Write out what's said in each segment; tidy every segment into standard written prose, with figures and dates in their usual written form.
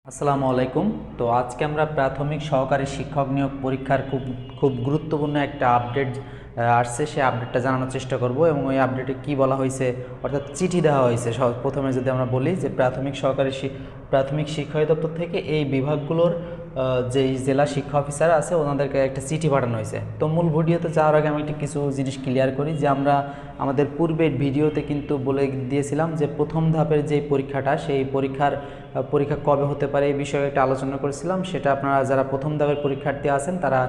আসসালামু আলাইকুম। তো আজকে আমরা প্রাথমিক সহকারী শিক্ষক নিয়োগ পরীক্ষার খুব খুব গুরুত্বপূর্ণ একটা আপডেট আসছে, সেই আপডেটটা জানানোর চেষ্টা করব। এবং ওই আপডেটে কি বলা হয়েছে, অর্থাৎ চিঠি দেওয়া হয়েছে। প্রথমে যদি আমরা বলি যে প্রাথমিক শিক্ষা অধিদপ্তর থেকে এই বিভাগগুলোর যেই জেলা শিক্ষা অফিসার আছে ওনাদেরকে একটা চিঠি পাঠানো হয়েছে। তো মূল ভিডিওতে যাওয়ার আগে আমি কিছু জিনিস ক্লিয়ার করি যে আমরা আমাদের পূর্বের ভিডিওতে কিন্তু বলে দিয়েছিলাম যে প্রথম ধাপের যে পরীক্ষাটা, সেই পরীক্ষা কবে হতে পারে এই বিষয়ে একটা আলোচনা করেছিলাম। সেটা আপনারা যারা প্রথম ধাপের পরীক্ষার্থী আছেন তারা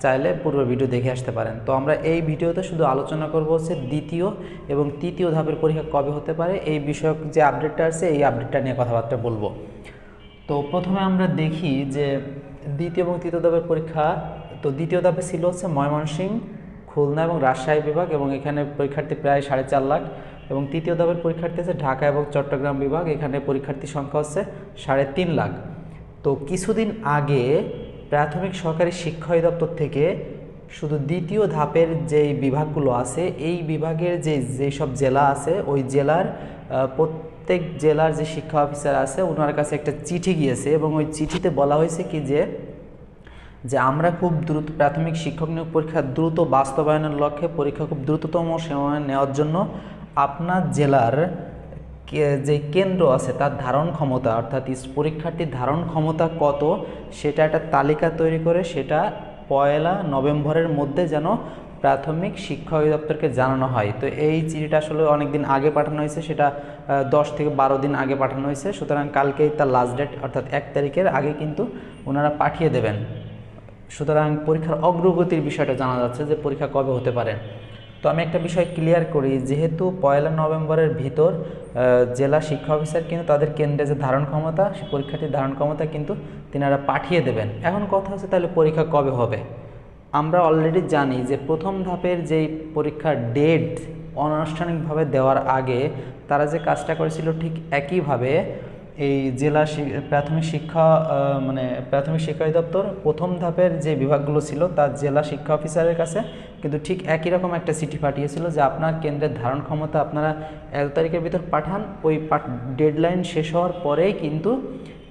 চাইলে পূর্বের ভিডিও দেখে আসতে পারেন। তো আমরা এই ভিডিওতে শুধু আলোচনা করব হচ্ছে দ্বিতীয় এবং তৃতীয় ধাপের পরীক্ষা কবে হতে পারে এই বিষয়ক যে আপডেটটা আছে, এই আপডেটটা নিয়ে কথাবার্তা বলবো। তো প্রথমে আমরা দেখি যে দ্বিতীয় এবং তৃতীয় ধাপের পরীক্ষা। তো দ্বিতীয় ধাপে ছিল হচ্ছে ময়মনসিংহ, খুলনা এবং রাজশাহী বিভাগ, এবং এখানে পরীক্ষার্থী প্রায় 4.5 লাখ। এবং তৃতীয় ধাপের পরীক্ষার্থী আছে ঢাকা এবং চট্টগ্রাম বিভাগ, এখানে পরীক্ষার্থী সংখ্যা হচ্ছে 3.5 লাখ। তো কিছুদিন আগে প্রাথমিক সহকারী শিক্ষা অধিদপ্তর থেকে শুধু দ্বিতীয় ধাপের যেই বিভাগগুলো আছে, এই বিভাগের যেসব জেলা আছে ওই জেলার প্রত্যেক জেলার যে শিক্ষা অফিসার আছে ওনার কাছে একটা চিঠি গিয়েছে। এবং ওই চিঠিতে বলা হয়েছে কি যে আমরা খুব দ্রুত প্রাথমিক শিক্ষক নিয়োগ পরীক্ষা দ্রুত বাস্তবায়নের লক্ষ্যে পরীক্ষা খুব দ্রুততম সময়ে নেওয়ার জন্য আপনার জেলার যে কেন্দ্র আছে তার ধারণ ক্ষমতা, অর্থাৎ পরীক্ষার্থীর ধারণ ক্ষমতা কত, সেটা একটা তালিকা তৈরি করে সেটা 1 নভেম্বরের মধ্যে যেন প্রাথমিক শিক্ষা অধিদপ্তরকে জানানো হয়। তো এই চিঠিটা আসলে অনেক দিন আগে পাঠানো হয়েছে, সেটা 10 থেকে 12 দিন আগে পাঠানো হয়েছে। সুতরাং কালকেই তার লাস্ট ডেট, অর্থাৎ 1 তারিখের আগে কিন্তু ওনারা পাঠিয়ে দেবেন। সুতরাং পরীক্ষার অগ্রগতির বিষয়টা জানা যাচ্ছে যে পরীক্ষা কবে হতে পারে। তো আমি একটা বিষয় ক্লিয়ার করি, যেহেতু 1 নভেম্বরের ভিতর জেলা শিক্ষা অফিসার কিন্তু তাদের কেন্দ্রে যে ধারণ ক্ষমতা, সেই পরীক্ষার্থীর ধারণ ক্ষমতা কিন্তু তিনারা পাঠিয়ে দেবেন। এখন কথা হচ্ছে তাহলে পরীক্ষা কবে হবে। আমরা অলরেডি জানি যে প্রথম ধাপের যেই পরীক্ষার ডেট অনানুষ্ঠানিকভাবে দেওয়ার আগে তারা যে কাজটা করেছিল ঠিক একইভাবে এই প্রাথমিক শিক্ষা প্রাথমিক শিক্ষা অধিদপ্তর প্রথম ধাপের যে বিভাগগুলো ছিল তার জেলা শিক্ষা অফিসারের কাছে কিন্তু ঠিক একই রকম একটা চিঠি পাঠিয়েছিল যে আপনার কেন্দ্রের ধারণ ক্ষমতা আপনারা 1 তারিখের ভিতর পাঠান। ওই ডেডলাইন শেষ হওয়ার পরেই কিন্তু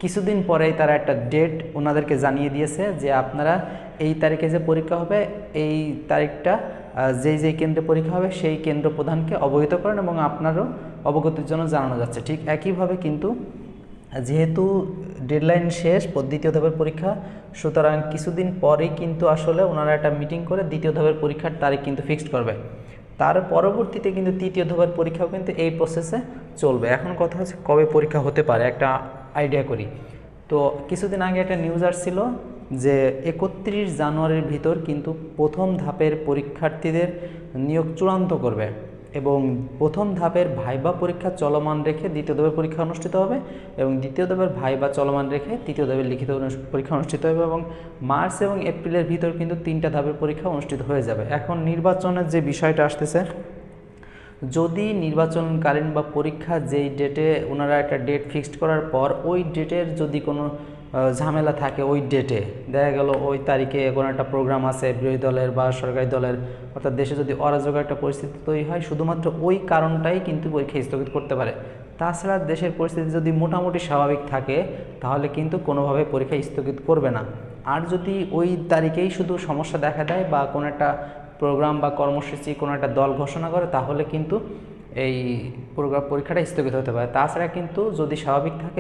কিছুদিন পরেই তারা একটা ডেট ওনাদেরকে জানিয়ে দিয়েছে যে আপনারা এই তারিখে যে পরীক্ষা হবে, এই তারিখটা যেই কেন্দ্রে পরীক্ষা হবে সেই কেন্দ্র প্রধানকে অবহিত করেন এবং আপনারও অবগতির জন্য জানানো যাচ্ছে। ঠিক একইভাবে কিন্তু যেহেতু ডেডলাইন শেষ দ্বিতীয় ধাপের পরীক্ষা, সুতরাং কিছুদিন পরেই কিন্তু আসলে ওনারা একটা মিটিং করে দ্বিতীয় ধাপের পরীক্ষার তারিখ কিন্তু ফিক্সড করবে। তার পরবর্তীতে কিন্তু তৃতীয় ধাপের পরীক্ষাও কিন্তু এই প্রসেসে চলবে। এখন কথা হচ্ছে কবে পরীক্ষা হতে পারে একটা আইডিয়া করি। তো কিছুদিন আগে একটা নিউজ আসছিল যে 31 জানুয়ারির ভিতর কিন্তু প্রথম ধাপের পরীক্ষার্থীদের নিয়োগ চূড়ান্ত করবে এবং প্রথম ধাপের ভাইবা পরীক্ষা চলমান রেখে দ্বিতীয় ধাপের পরীক্ষা অনুষ্ঠিত হবে এবং দ্বিতীয় ধাপের ভাইবা চলমান রেখে তৃতীয় ধাপের লিখিত পরীক্ষা অনুষ্ঠিত হবে এবং মার্চ এবং এপ্রিলের ভিতর কিন্তু 3টা ধাপের পরীক্ষা অনুষ্ঠিত হয়ে যাবে। এখন নির্বাচনের যে বিষয়টা আসতেছে, যদি নির্বাচনকালীন বা পরীক্ষা যেই ডেটে ওনারা একটা ডেট ফিক্সড করার পর ওই ডেটের যদি কোনো ঝামেলা থাকে, ওই ডেটে দেখা গেল ওই তারিখে কোনো একটা প্রোগ্রাম আছে বিরোধী দলের বা সরকারি দলের, অর্থাৎ দেশে যদি অরাজক একটা পরিস্থিতি তৈরি হয়, শুধুমাত্র ওই কারণটাই কিন্তু পরীক্ষা স্থগিত করতে পারে। তাছাড়া দেশের পরিস্থিতি যদি মোটামুটি স্বাভাবিক থাকে তাহলে কিন্তু কোনোভাবে পরীক্ষা স্থগিত করবে না। আর যদি ওই তারিখেই শুধু সমস্যা দেখা দেয় বা কোনো একটা প্রোগ্রাম বা কর্মসূচি কোনো একটা দল ঘোষণা করে তাহলে কিন্তু এই পরীক্ষাটা স্থগিত হতে পারে। তাছাড়া কিন্তু যদি স্বাভাবিক থাকে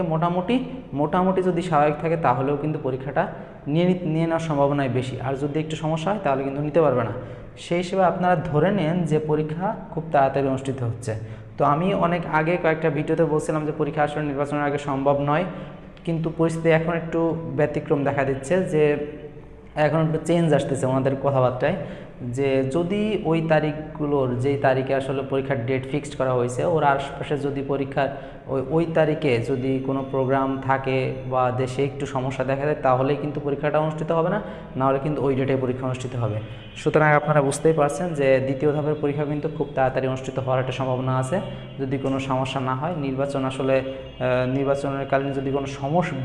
মোটামুটি যদি স্বাভাবিক থাকে তাহলেও কিন্তু পরীক্ষাটা নিয়ে নেওয়ার সম্ভাবনাই বেশি। আর যদি একটু সমস্যা হয় তাহলে কিন্তু নিতে পারবে না। সেই হিসেবে আপনারা ধরে নেন যে পরীক্ষা খুব তাড়াতাড়ি অনুষ্ঠিত হচ্ছে। তো আমি অনেক আগে কয়েকটা ভিডিওতে বলছিলাম যে পরীক্ষা আসলে নির্বাচনের আগে সম্ভব নয়, কিন্তু পরিস্থিতি এখন একটু ব্যতিক্রম দেখা দিচ্ছে, যে এখন একটু চেঞ্জ আসতেছে ওনাদের কথাবার্তায়, যে যদি ওই তারিখগুলোর যেই তারিখে আসলে পরীক্ষার ডেট ফিক্সড করা হয়েছে ওর আশপাশে যদি পরীক্ষার ওই তারিখে যদি কোনো প্রোগ্রাম থাকে বা দেশে একটু সমস্যা দেখা দেয় তাহলেই কিন্তু পরীক্ষাটা অনুষ্ঠিত হবে না, নাহলে কিন্তু ওই ডেটে পরীক্ষা অনুষ্ঠিত হবে। সুতরাং আপনারা বুঝতেই পারছেন যে দ্বিতীয় ধাপের পরীক্ষা কিন্তু খুব তাড়াতাড়ি অনুষ্ঠিত হওয়ার একটা সম্ভাবনা আছে যদি কোনো সমস্যা না হয়। নির্বাচনের কালীন যদি কোনো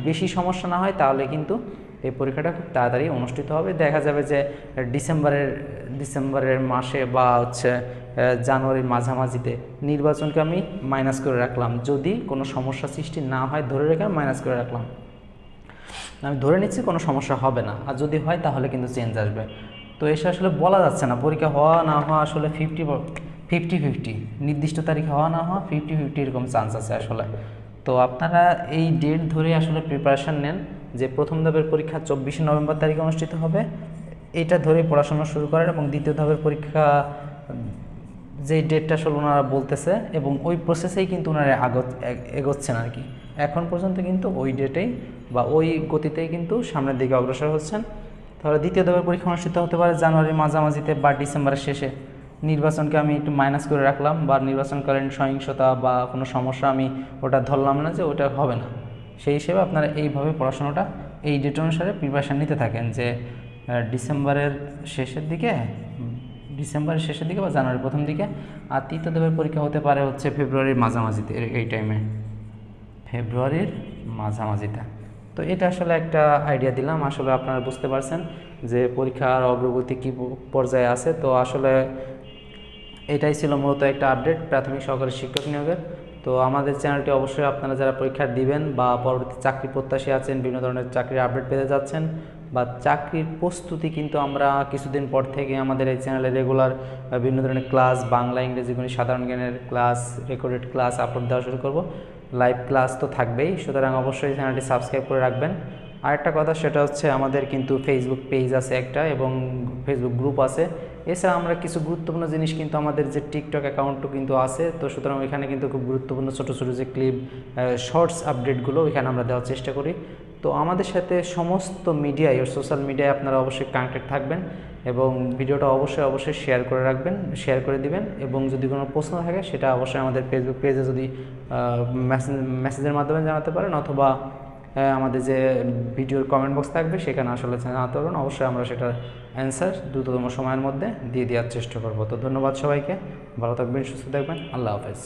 বেশি সমস্যা না হয় তাহলে কিন্তু এই পরীক্ষাটা খুব তাড়াতাড়ি অনুষ্ঠিত হবে। দেখা যাবে যে ডিসেম্বরের মাসে বা জানুয়ারির মাঝামাঝিতে। নির্বাচনকে আমি মাইনাস করে রাখলাম, যদি কোনো সমস্যা সৃষ্টি না হয় ধরে রেখে মাইনাস করে রাখলাম। আমি ধরে নিচ্ছি কোনো সমস্যা হবে না, আর যদি হয় তাহলে কিন্তু চেঞ্জ আসবে। তো এসে আসলে বলা যাচ্ছে না, পরীক্ষা হওয়া না হওয়া আসলে ফিফটি ফিফটি, নির্দিষ্ট তারিখে হওয়া না হওয়া 50-50 এরকম চান্স আছে আসলে। তো আপনারা এই ডেট ধরে আসলে প্রিপারেশান নেন যে প্রথম ধাপের পরীক্ষা 24শে নভেম্বর তারিখে অনুষ্ঠিত হবে, এটা ধরেই পড়াশোনা শুরু করেন। এবং দ্বিতীয় ধাপের পরীক্ষা যেই ডেটটা আসলে ওনারা বলতেছে এবং ওই প্রসেসেই কিন্তু ওনারা এগোচ্ছেন আর কি। এখন পর্যন্ত কিন্তু ওই ডেটেই বা ওই গতিতেই কিন্তু সামনের দিকে অগ্রসর হচ্ছেন। তাহলে দ্বিতীয় ধাপের পরীক্ষা অনুষ্ঠিত হতে পারে জানুয়ারির মাঝামাঝিতে বা ডিসেম্বরের শেষে। নির্বাচনকে আমি একটু মাইনাস করে রাখলাম, বা নির্বাচনকালীন সহিংসতা বা কোনো সমস্যা আমি ওটা ধরলাম না যে ওটা হবে না। সেই হিসেবে আপনারা এইভাবে পড়াশোনাটা এই ডেট অনুসারে প্রিপারেশান নিতে থাকেন যে ডিসেম্বরের শেষের দিকে বা জানুয়ারির প্রথম দিকে। আর তৃতীয় ধাপের পরীক্ষা হতে পারে হচ্ছে ফেব্রুয়ারির মাঝামাঝিতে, এই টাইমে ফেব্রুয়ারির মাঝামাঝিতে। তো এটা আসলে একটা আইডিয়া দিলাম, আসলে আপনারা বুঝতে পারছেন যে পরীক্ষার অগ্রগতি কী পর্যায়ে আছে। তো আসলে এটাই ছিল মূলত একটা আপডেট প্রাথমিক সহকারী শিক্ষক নিয়োগের। তো আমাদের চ্যানেলটি অবশ্যই আপনারা যারা পরীক্ষা দিবেন বা পরবর্তী চাকরি প্রত্যাশী আছেন, বিভিন্ন ধরনের চাকরির আপডেট পেতে যাচ্ছেন বা চাকরির প্রস্তুতি, কিন্তু আমরা কিছুদিন পর থেকে আমাদের এই চ্যানেলে রেগুলার বিভিন্ন ধরনের ক্লাস, বাংলা, ইংরেজি, গণিত, সাধারণ জ্ঞানের ক্লাস, রেকর্ডেড ক্লাস আপলোড দেওয়া শুরু করব। লাইভ ক্লাস তো থাকবেই, সুতরাং অবশ্যই চ্যানেলটি সাবস্ক্রাইব করে রাখবেন। আরেকটা কথা, সেটা হচ্ছে আমাদের কিন্তু ফেসবুক পেজ আছে একটা এবং ফেসবুক গ্রুপ আছে। এছাড়া আমরা কিছু গুরুত্বপূর্ণ জিনিস কিন্তু আমাদের যে টিকটক অ্যাকাউন্টও কিন্তু আছে, তো সুতরাং ওইখানে কিন্তু খুব গুরুত্বপূর্ণ ছোটো ছোটো যে ক্লিপ, শর্টস আপডেটগুলো ওইখানে আমরা দেওয়ার চেষ্টা করি। তো আমাদের সাথে সমস্ত মিডিয়ায়, সোশ্যাল মিডিয়ায় আপনারা অবশ্যই কানেক্টেড থাকবেন এবং ভিডিওটা অবশ্যই শেয়ার করে দিবেন। এবং যদি কোনো প্রশ্ন থাকে সেটা অবশ্যই আমাদের ফেসবুক পেজে যদি মেসেজের মাধ্যমে জানাতে পারেন, অথবা আমাদের যে ভিডিওর কমেন্ট বক্স থাকবে সেখানে আসলে জানাতে পারবেন। অবশ্যই আমরা সেটার অ্যান্সার দ্রুততম সময়ের মধ্যে দিয়ে দেওয়ার চেষ্টা করব। তো ধন্যবাদ সবাইকে, ভালো থাকবেন, সুস্থ থাকবেন, আল্লাহ হাফেজ।